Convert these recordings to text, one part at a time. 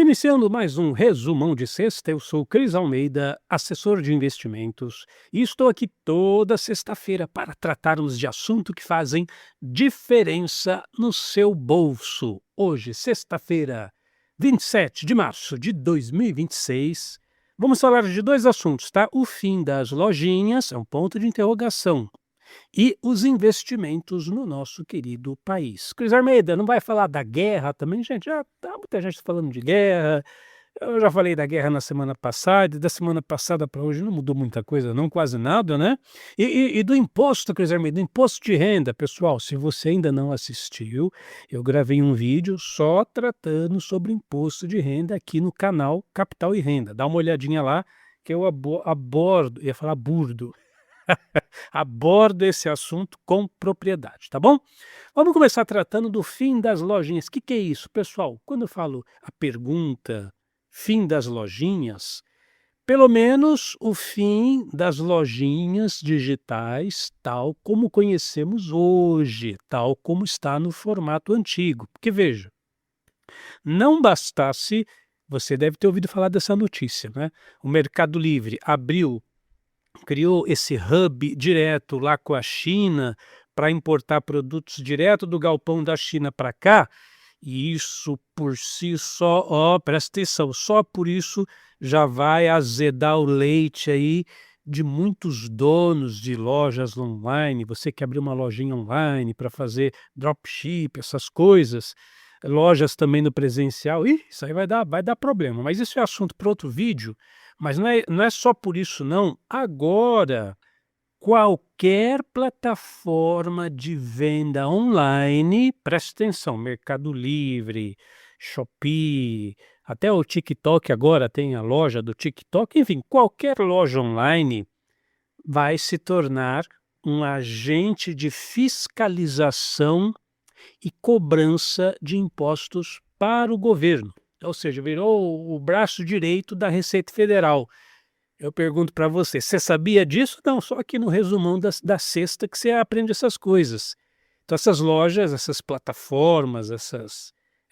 Iniciando mais um resumão de sexta, eu sou Cris Almeida, assessor de investimentos, e estou aqui toda sexta-feira para tratarmos de assuntos que fazem diferença no seu bolso. Hoje, sexta-feira, 27 de março de 2026, vamos falar de dois assuntos, tá? O fim das lojinhas, é um ponto de interrogação, e os investimentos no nosso querido país. Cris Almeida, não vai falar da guerra também? Gente, já tá muita gente falando de guerra. Eu já falei da guerra na semana passada, e da semana passada para hoje não mudou muita coisa, não, quase nada, né? E do imposto, Cris Almeida, do imposto de renda, pessoal, se você ainda não assistiu, eu gravei um vídeo só tratando sobre imposto de renda aqui no canal Capital e Renda. Dá uma olhadinha lá, que eu abordo, ia falar burdo, abordo esse assunto com propriedade, tá bom? Vamos começar tratando do fim das lojinhas. O que que é isso, pessoal? Quando eu falo a pergunta fim das lojinhas, pelo menos o fim das lojinhas digitais, tal como conhecemos hoje, tal como está no formato antigo. Porque veja, não bastasse, você deve ter ouvido falar dessa notícia, né? O Mercado Livre criou esse hub direto lá com a China para importar produtos direto do galpão da China para cá, e isso por si só, ó, presta atenção, só por isso já vai azedar o leite aí de muitos donos de lojas online. Você que abriu uma lojinha online para fazer dropship, essas coisas, lojas também no presencial, isso aí vai dar problema, mas isso é assunto para outro vídeo. Mas não é só por isso não. Agora, qualquer plataforma de venda online, presta atenção, Mercado Livre, Shopee, até o TikTok agora tem a loja do TikTok, enfim, qualquer loja online vai se tornar um agente de fiscalização e cobrança de impostos para o governo. Ou seja, virou o braço direito da Receita Federal. Eu pergunto para você sabia disso? Não, só aqui no resumão da sexta que você aprende essas coisas. Então essas lojas, essas plataformas,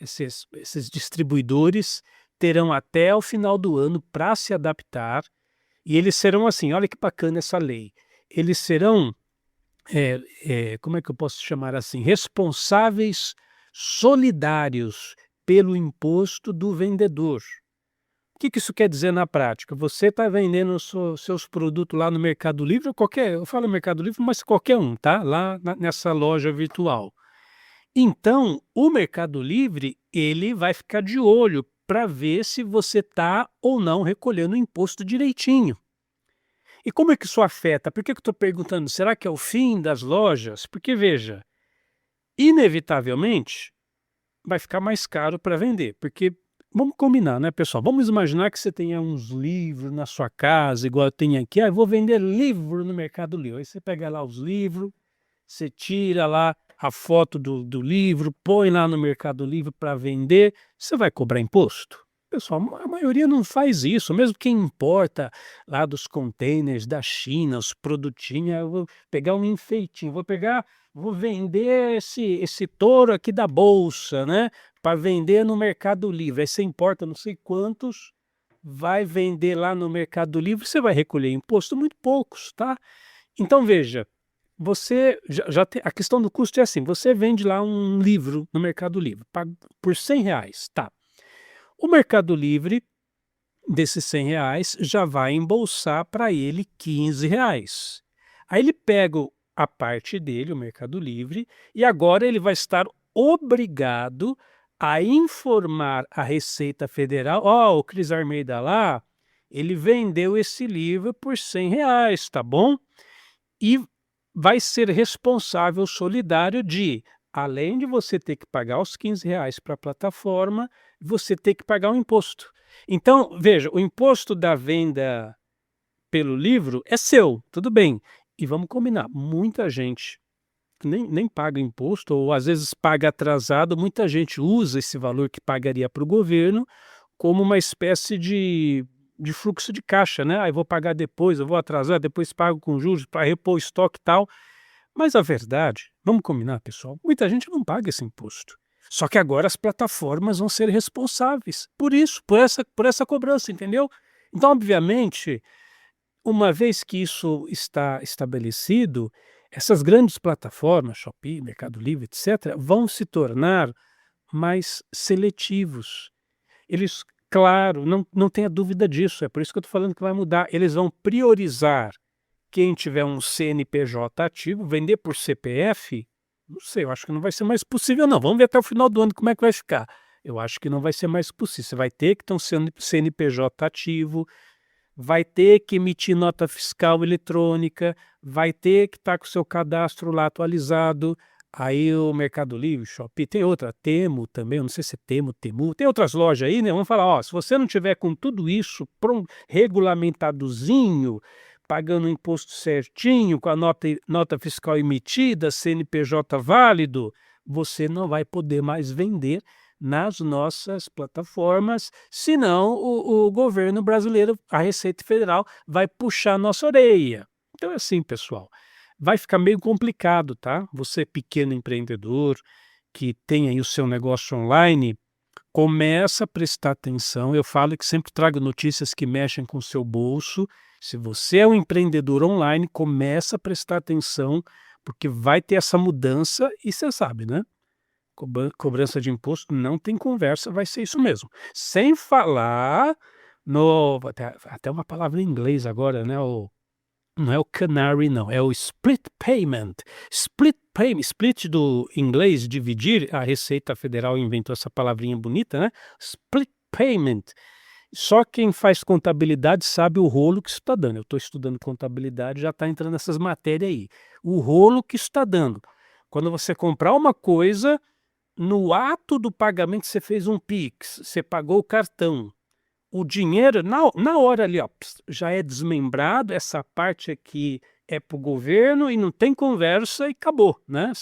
esses distribuidores terão até o final do ano para se adaptar, e eles serão assim, olha que bacana essa lei, eles serão como é que eu posso chamar assim? Responsáveis solidários pelo imposto do vendedor. O que que isso quer dizer na prática? Você está vendendo seus produtos lá no Mercado Livre, eu falo Mercado Livre, mas qualquer um, tá? Lá nessa loja virtual. Então, o Mercado Livre, ele vai ficar de olho para ver se você está ou não recolhendo o imposto direitinho. E como é que isso afeta? Por que que eu estou perguntando? Será que é o fim das lojas? Porque, veja, inevitavelmente vai ficar mais caro para vender, porque vamos combinar, né, pessoal? Vamos imaginar que você tenha uns livros na sua casa, igual eu tenho aqui. Eu vou vender livro no Mercado Livre. Aí você pega lá os livros, você tira lá a foto do livro, põe lá no Mercado Livre para vender, você vai cobrar imposto? Pessoal, a maioria não faz isso, mesmo quem importa lá dos containers da China, os produtinhos, eu vou pegar um enfeitinho, vou vender esse touro aqui da bolsa, né, para vender no Mercado Livre. Aí você importa não sei quantos, vai vender lá no Mercado Livre, você vai recolher imposto? Muito poucos, tá? Então veja, você já tem a questão do custo é assim, você vende lá um livro no Mercado Livre, paga por R$ 100, tá. O Mercado Livre, desses R$ 100, já vai embolsar para ele R$ 15. Aí ele pega a parte dele, o Mercado Livre, e agora ele vai estar obrigado a informar a Receita Federal: ó, o Cris Almeida lá, ele vendeu esse livro por R$ 100, tá bom? E vai ser responsável solidário de, além de você ter que pagar os R$ 15 para a plataforma, você ter que pagar um imposto. Então, veja, o imposto da venda pelo livro é seu, tudo bem. E vamos combinar, muita gente nem paga imposto, ou às vezes paga atrasado, muita gente usa esse valor que pagaria para o governo como uma espécie de fluxo de caixa, né? Eu vou pagar depois, eu vou atrasar, depois pago com juros para repor o estoque e tal. Mas a verdade, vamos combinar, pessoal, muita gente não paga esse imposto. Só que agora as plataformas vão ser responsáveis por isso, por essa cobrança, entendeu? Então, obviamente, uma vez que isso está estabelecido, essas grandes plataformas, Shopee, Mercado Livre, etcétera, vão se tornar mais seletivos. Eles, claro, não tenha dúvida disso, é por isso que eu estou falando que vai mudar. Eles vão priorizar quem tiver um CNPJ ativo, vender por CPF, não sei, eu acho que não vai ser mais possível não. Vamos ver até o final do ano como é que vai ficar. Eu acho que não vai ser mais possível. Você vai ter que ter um CNPJ ativo, vai ter que emitir nota fiscal eletrônica, vai ter que estar com o seu cadastro lá atualizado. Aí o Mercado Livre, Shopee, tem outra, Temu também, eu não sei se é Temu, tem outras lojas aí, né? Vamos falar, ó, se você não tiver com tudo isso regulamentadozinho, pagando o imposto certinho, com a nota fiscal emitida, CNPJ válido, você não vai poder mais vender nas nossas plataformas, senão o governo brasileiro, a Receita Federal, vai puxar a nossa orelha. Então é assim, pessoal, vai ficar meio complicado, tá? Você pequeno empreendedor, que tem aí o seu negócio online, começa a prestar atenção. Eu falo que sempre trago notícias que mexem com o seu bolso. Se você é um empreendedor online, começa a prestar atenção, porque vai ter essa mudança e você sabe, né? Cobrança de imposto não tem conversa, vai ser isso mesmo. Sem falar no até uma palavra em inglês agora, né, não é o canary não, é o split payment. Split do inglês dividir, a Receita Federal inventou essa palavrinha bonita, né, split payment. Só quem faz contabilidade sabe o rolo que isso está dando. Eu estou estudando contabilidade, já está entrando nessas matérias aí. O rolo que isso está dando. Quando você comprar uma coisa, no ato do pagamento você fez um Pix, você pagou o cartão, o dinheiro na hora ali, ó, já é desmembrado, essa parte aqui é para o governo e não tem conversa e acabou, né?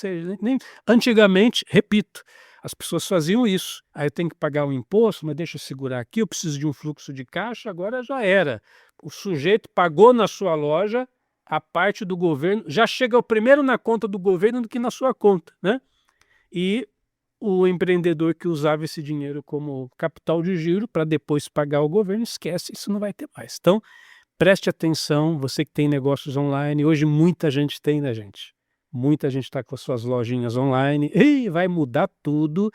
Antigamente, repito, as pessoas faziam isso. Aí eu tenho que pagar o imposto, mas deixa eu segurar aqui, eu preciso de um fluxo de caixa, agora já era. O sujeito pagou na sua loja, a parte do governo, já chega primeiro na conta do governo do que na sua conta, né? E o empreendedor que usava esse dinheiro como capital de giro para depois pagar o governo, esquece, isso não vai ter mais. Então, preste atenção, você que tem negócios online, hoje muita gente tem, né, gente? Muita gente está com as suas lojinhas online, e vai mudar tudo.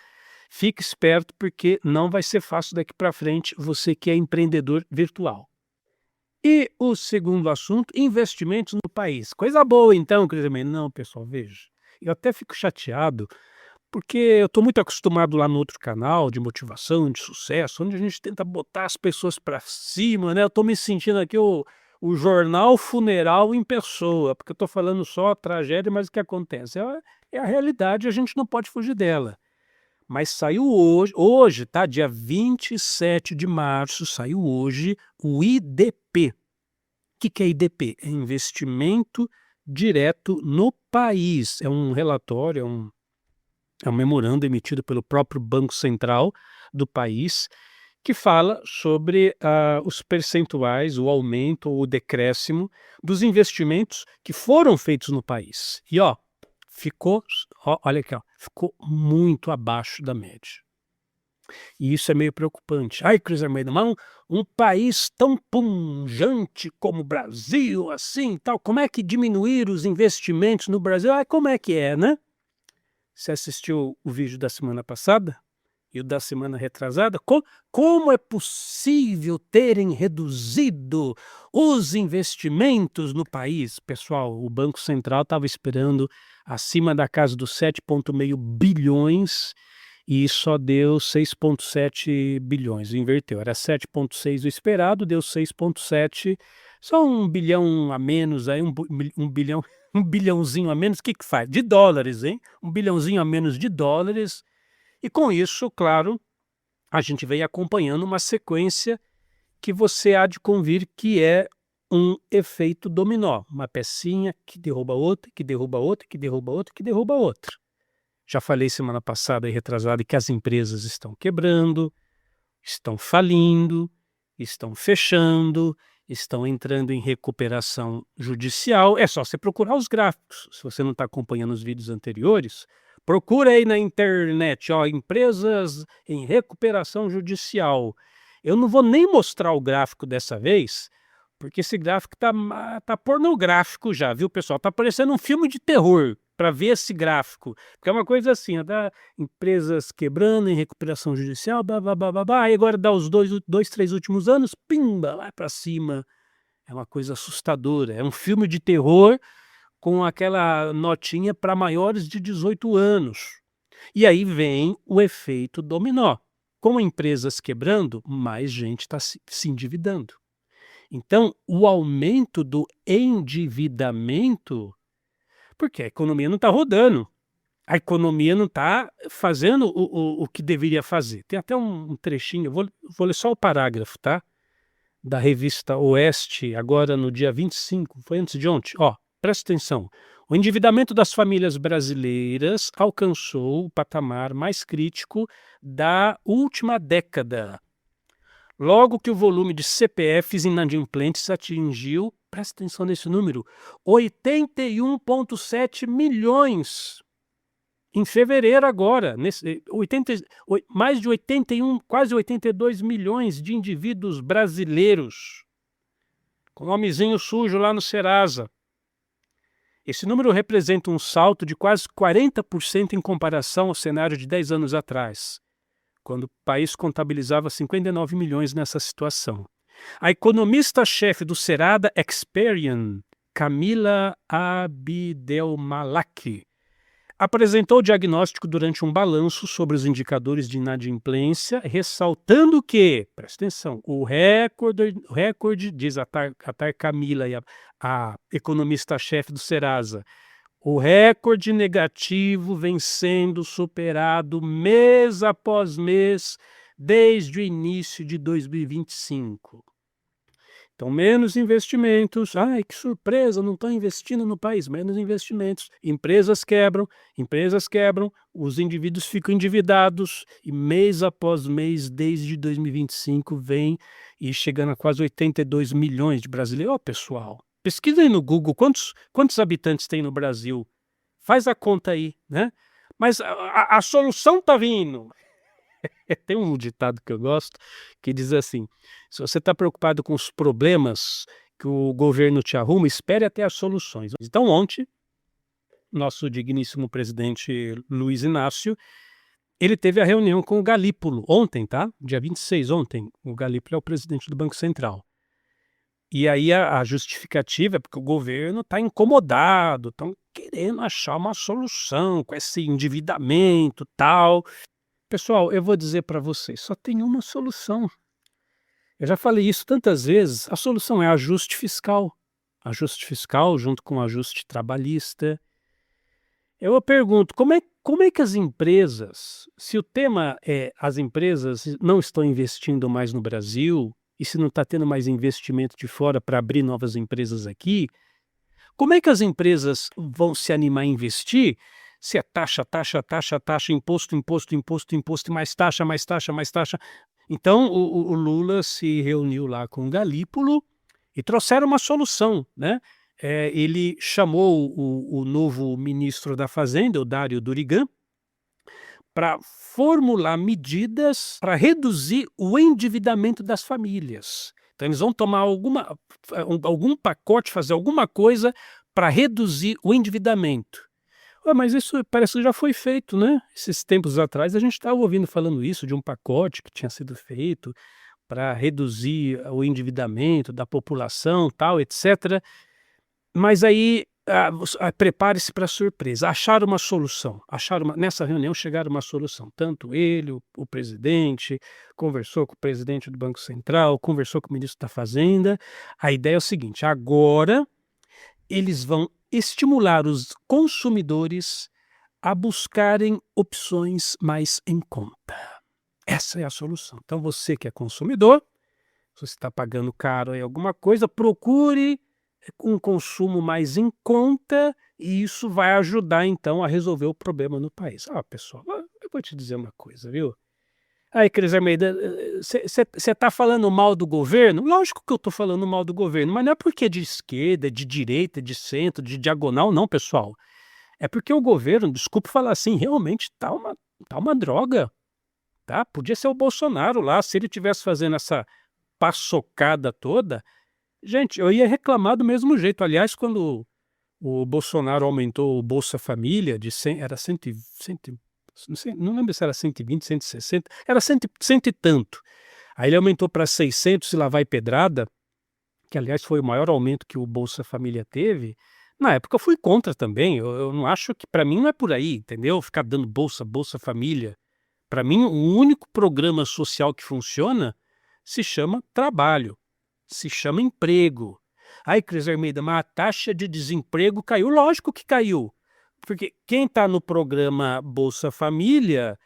Fique esperto, porque não vai ser fácil daqui para frente, você que é empreendedor virtual. E o segundo assunto, investimentos no país. Coisa boa então, Cris. Não, pessoal, veja, eu até fico chateado, porque eu estou muito acostumado lá no outro canal de motivação, de sucesso, onde a gente tenta botar as pessoas para cima, né? Eu estou me sentindo aqui o jornal funeral em pessoa, porque eu estou falando só a tragédia, mas o que acontece? É a realidade, a gente não pode fugir dela. Mas saiu hoje, tá? Dia 27 de março, saiu hoje o IDP. O que é IDP? É investimento direto no país. É um relatório, é um memorando emitido pelo próprio Banco Central do país, que fala sobre os percentuais, o aumento ou o decréscimo dos investimentos que foram feitos no país. E olha aqui, ficou muito abaixo da média. E isso é meio preocupante. Ai, Cris Almeida, mas um país tão pujante como o Brasil, assim, tal, como é que diminuir os investimentos no Brasil? Como é que é, né? Você assistiu o vídeo da semana passada e o da semana retrasada? Como é possível terem reduzido os investimentos no país? Pessoal, o Banco Central estava esperando acima da casa dos 7,5 bilhões e só deu 6,7 bilhões, inverteu. Era 7,6 o esperado, deu 6,7, só 1 bilhão a menos, aí 1 bilhão, 1 bilhãozinho a menos, o que faz? De dólares, hein? 1 bilhãozinho a menos de dólares. E com isso, claro, a gente vem acompanhando uma sequência que você há de convir que é um efeito dominó. Uma pecinha que derruba outra, que derruba outra, que derruba outra, que derruba outra. Já falei semana passada e retrasada que as empresas estão quebrando, estão falindo, estão fechando, estão entrando em recuperação judicial. É só você procurar os gráficos. Se você não está acompanhando os vídeos anteriores, Procura aí na internet, ó, empresas em recuperação judicial. Eu não vou nem mostrar o gráfico dessa vez, porque esse gráfico tá pornográfico já, viu, pessoal? Tá parecendo um filme de terror para ver esse gráfico, porque é uma coisa assim, ó, dá empresas quebrando em recuperação judicial, blá-blá-blá-blá-blá, aí agora dá os 3 últimos anos, pimba, lá para cima. É uma coisa assustadora, é um filme de terror com aquela notinha para maiores de 18 anos. E aí vem o efeito dominó. Com empresas quebrando, mais gente está se endividando. Então, o aumento do endividamento, porque a economia não está rodando, a economia não está fazendo o que deveria fazer. Tem até um trechinho, eu vou ler só o parágrafo, tá? Da revista Oeste, agora no dia 25, foi antes de ontem. Ó, presta atenção. O endividamento das famílias brasileiras alcançou o patamar mais crítico da última década. Logo que o volume de CPFs inadimplentes atingiu, presta atenção nesse número, 81,7 milhões. Em fevereiro agora, mais de 81, quase 82 milhões de indivíduos brasileiros, com nomezinho sujo lá no Serasa. Esse número representa um salto de quase 40% em comparação ao cenário de 10 anos atrás, quando o país contabilizava 59 milhões nessa situação. A economista-chefe do Serada Experian, Camila Abdelmalak, apresentou o diagnóstico durante um balanço sobre os indicadores de inadimplência, ressaltando que, presta atenção, o recorde, diz a Tar Camila, a economista-chefe do Serasa, o recorde negativo vem sendo superado mês após mês desde o início de 2025. Então, menos investimentos. Ai, que surpresa, não estão investindo no país. Menos investimentos. Empresas quebram, os indivíduos ficam endividados e mês após mês, desde 2025, vem e chegando a quase 82 milhões de brasileiros. Ó, pessoal, pesquisa aí no Google quantos habitantes tem no Brasil. Faz a conta aí, né? Mas a solução está vindo. Tem um ditado que eu gosto que diz assim: se você está preocupado com os problemas que o governo te arruma, espere até as soluções. Então, ontem, nosso digníssimo presidente Luiz Inácio, ele teve a reunião com o Galípolo, ontem, tá? Dia 26, ontem. O Galípolo é o presidente do Banco Central. E aí a justificativa é porque o governo está incomodado, estão querendo achar uma solução com esse endividamento tal. Pessoal, eu vou dizer para vocês, só tem uma solução. Eu já falei isso tantas vezes, a solução é ajuste fiscal. Ajuste fiscal junto com ajuste trabalhista. Eu pergunto, como é que as empresas, se o tema é as empresas não estão investindo mais no Brasil, e se não está tendo mais investimento de fora para abrir novas empresas aqui, como é que as empresas vão se animar a investir se é taxa, taxa, taxa, taxa, imposto, imposto, imposto, imposto, mais taxa, mais taxa, mais taxa? Então o Lula se reuniu lá com o Galípolo e trouxeram uma solução, né? Ele chamou o novo ministro da Fazenda, o Dário Durigan, para formular medidas para reduzir o endividamento das famílias. Então eles vão tomar algum pacote, fazer alguma coisa para reduzir o endividamento. Ué, mas isso parece que já foi feito, né? Esses tempos atrás a gente estava ouvindo falando isso, de um pacote que tinha sido feito para reduzir o endividamento da população, tal, etc. Mas aí, prepare-se para a surpresa. Acharam uma solução. Nessa reunião chegaram a uma solução. Tanto ele, o presidente, conversou com o presidente do Banco Central, conversou com o ministro da Fazenda. A ideia é o seguinte: agora eles vão estimular os consumidores a buscarem opções mais em conta. Essa é a solução. Então, você que é consumidor, se você está pagando caro em alguma coisa, procure um consumo mais em conta e isso vai ajudar, então, a resolver o problema no país. Pessoal, eu vou te dizer uma coisa, viu? Aí, Cris Almeida, você está falando mal do governo? Lógico que eu estou falando mal do governo, mas não é porque é de esquerda, de direita, de centro, de diagonal, não, pessoal. É porque o governo, desculpe falar assim, realmente tá uma droga, tá. Podia ser o Bolsonaro lá, se ele tivesse fazendo essa paçocada toda, gente, eu ia reclamar do mesmo jeito. Aliás, quando o Bolsonaro aumentou o Bolsa Família de 100, era 100 e 100 e não sei, não lembro se era 120, 160, era cento e tanto. Aí ele aumentou para 600 e lá vai pedrada, que aliás foi o maior aumento que o Bolsa Família teve. Na época eu fui contra também, eu não acho que, para mim não é por aí, entendeu, ficar dando bolsa, Bolsa Família. Para mim o único programa social que funciona se chama trabalho, se chama emprego. Ai, Cris Almeida, mas a taxa de desemprego caiu. Lógico que caiu, porque quem está no programa Bolsa Família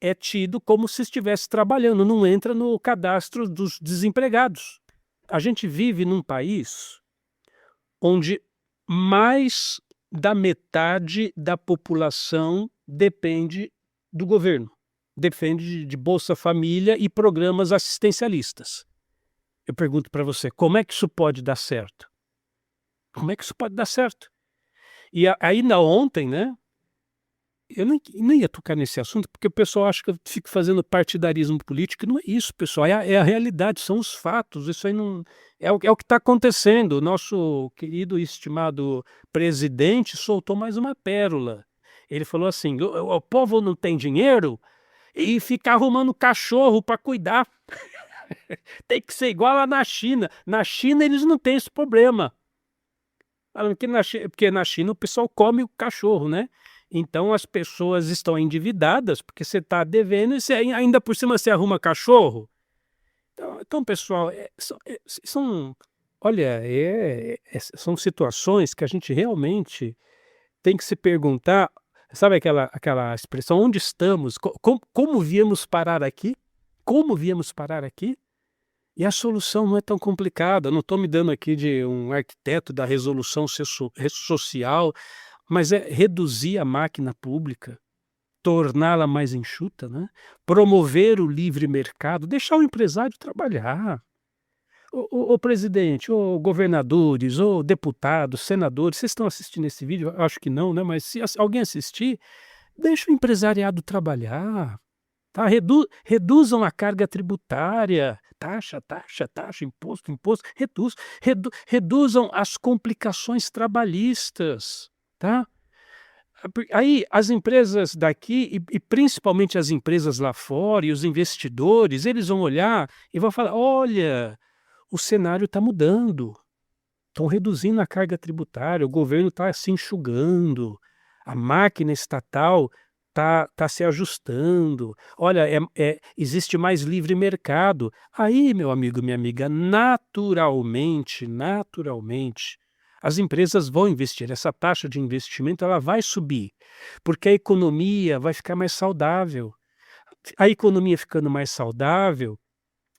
é tido como se estivesse trabalhando, não entra no cadastro dos desempregados. A gente vive num país onde mais da metade da população depende do governo, depende de Bolsa Família e programas assistencialistas. Eu pergunto para você, como é que isso pode dar certo? Como é que isso pode dar certo? E ainda ontem, né, eu nem ia tocar nesse assunto, porque o pessoal acha que eu fico fazendo partidarismo político, e não é isso, pessoal, é a realidade, são os fatos, isso aí não é o que está acontecendo. O nosso querido e estimado presidente soltou mais uma pérola. Ele falou assim: "O povo não tem dinheiro e fica arrumando cachorro para cuidar, tem que ser igual lá na China. Na China eles não têm esse problema". Falando que porque na China o pessoal come o cachorro, né. Então as pessoas estão endividadas, porque você está devendo e você ainda por cima você arruma cachorro. Então pessoal, são, olha, são situações que a gente realmente tem que se perguntar, sabe aquela expressão: "Onde estamos? Como viemos parar aqui? Como viemos parar aqui?". E a solução não é tão complicada, não estou me dando aqui de um arquiteto da resolução social, mas é reduzir a máquina pública, torná-la mais enxuta, né, promover o livre mercado, deixar o empresário trabalhar. Ô presidente, ô governadores, ô deputados, senadores, vocês estão assistindo esse vídeo? Eu acho que não, né, mas se alguém assistir, deixa o empresariado trabalhar. Tá, reduzam a carga tributária, taxa, taxa, taxa, imposto, imposto, reduzam as complicações trabalhistas, tá. Aí as empresas daqui e principalmente as empresas lá fora e os investidores, eles vão olhar e vão falar: "Olha, o cenário está mudando, estão reduzindo a carga tributária, o governo está se enxugando, a máquina estatal tá se ajustando, olha, existe mais livre mercado". Aí, meu amigo, minha amiga, naturalmente, as empresas vão investir, essa taxa de investimento ela vai subir, porque a economia vai ficar mais saudável. A economia ficando mais saudável,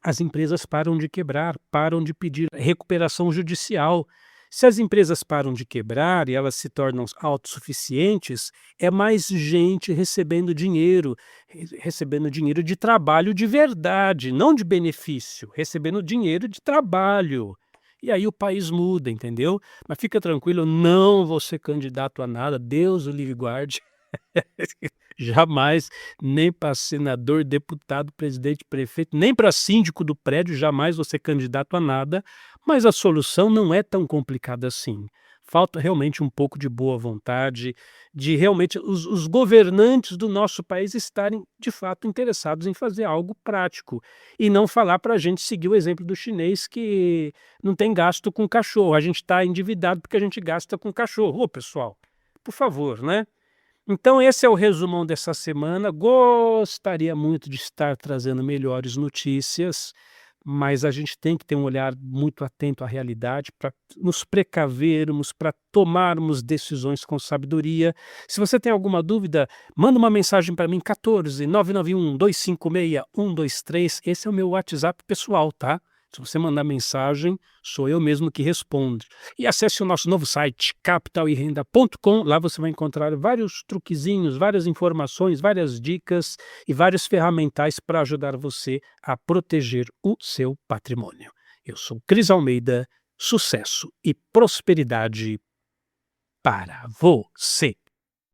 as empresas param de quebrar, param de pedir recuperação judicial. Se as empresas param de quebrar e elas se tornam autossuficientes, é mais gente recebendo dinheiro, recebendo dinheiro de trabalho de verdade, não de benefício, recebendo dinheiro de trabalho. E aí o país muda, entendeu? Mas fica tranquilo, eu não vou ser candidato a nada, Deus o livre guarde. Jamais, nem para senador, deputado, presidente, prefeito, nem para síndico do prédio, jamais vou ser candidato a nada, mas a solução não é tão complicada assim. Falta realmente um pouco de boa vontade, de realmente os governantes do nosso país estarem, de fato, interessados em fazer algo prático, e não falar para a gente seguir o exemplo do chinês que não tem gasto com cachorro, a gente está endividado porque a gente gasta com cachorro. Ô pessoal, por favor, né? Então esse é o resumão dessa semana. Gostaria muito de estar trazendo melhores notícias, mas a gente tem que ter um olhar muito atento à realidade para nos precavermos, para tomarmos decisões com sabedoria. Se você tem alguma dúvida, manda uma mensagem para mim, 14 991 256 123. Esse é o meu WhatsApp pessoal, tá? Se você mandar mensagem, sou eu mesmo que respondo. E acesse o nosso novo site, capitalerenda.com. Lá você vai encontrar vários truquezinhos, várias informações, várias dicas e vários ferramentais para ajudar você a proteger o seu patrimônio. Eu sou Cris Almeida, sucesso e prosperidade para você.